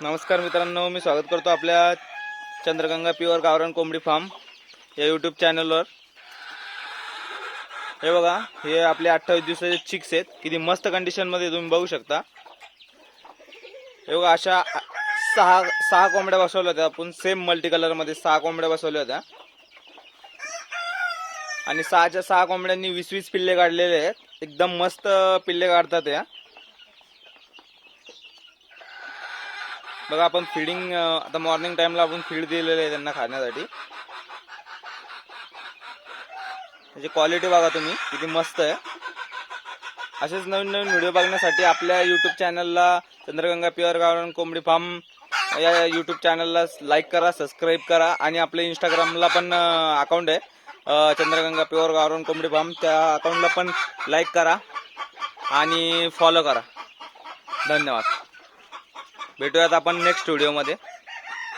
नमस्कार मित्रांनो, मी स्वागत करतो आपल्या चंद्रगंगा प्युअर गावरान कोंबडी फार्म या यूट्यूब चॅनलवर। हे बघा, हे आपले 28 दिवसाचे चिक्स आहेत। किती मस्त कंडिशनमध्ये तुम्ही बघू शकता। हे बघा, अशा सहा कोंबड्या बसवल्या होत्या आपण, सेम मल्टी कलरमध्ये 6 कोंबड्या बसवल्या होत्या आणि 6च्या 6 कोंबड्यांनी 20-20 पिल्ले काढलेले आहेत। एकदम मस्त पिल्ले काढतात या। बघा, आपण फीडिंग आता मॉर्निंग टाइमला आपण फीड दिलेले आहे त्यांना खाण्यासाठी। त्याची क्वालिटी बघा तुम्ही, किती मस्त आहे। असेच नवीन नवीन व्हिडिओ बघण्यासाठी आपल्या यूट्यूब चॅनलला चंद्रगंगा प्युअर गावरान कोंबडी फार्म या यूट्यूब चॅनलला लाईक करा, सबस्क्राईब करा आणि आपल्या इंस्टाग्रामला पण अकाउंट आहे चंद्रगंगा प्युअर गावरान कोंबडी फार्म, त्या अकाउंटला पण लाईक करा आणि फॉलो करा। धन्यवाद। भेटूयात आपण नेक्स्ट व्हिडिओमध्ये।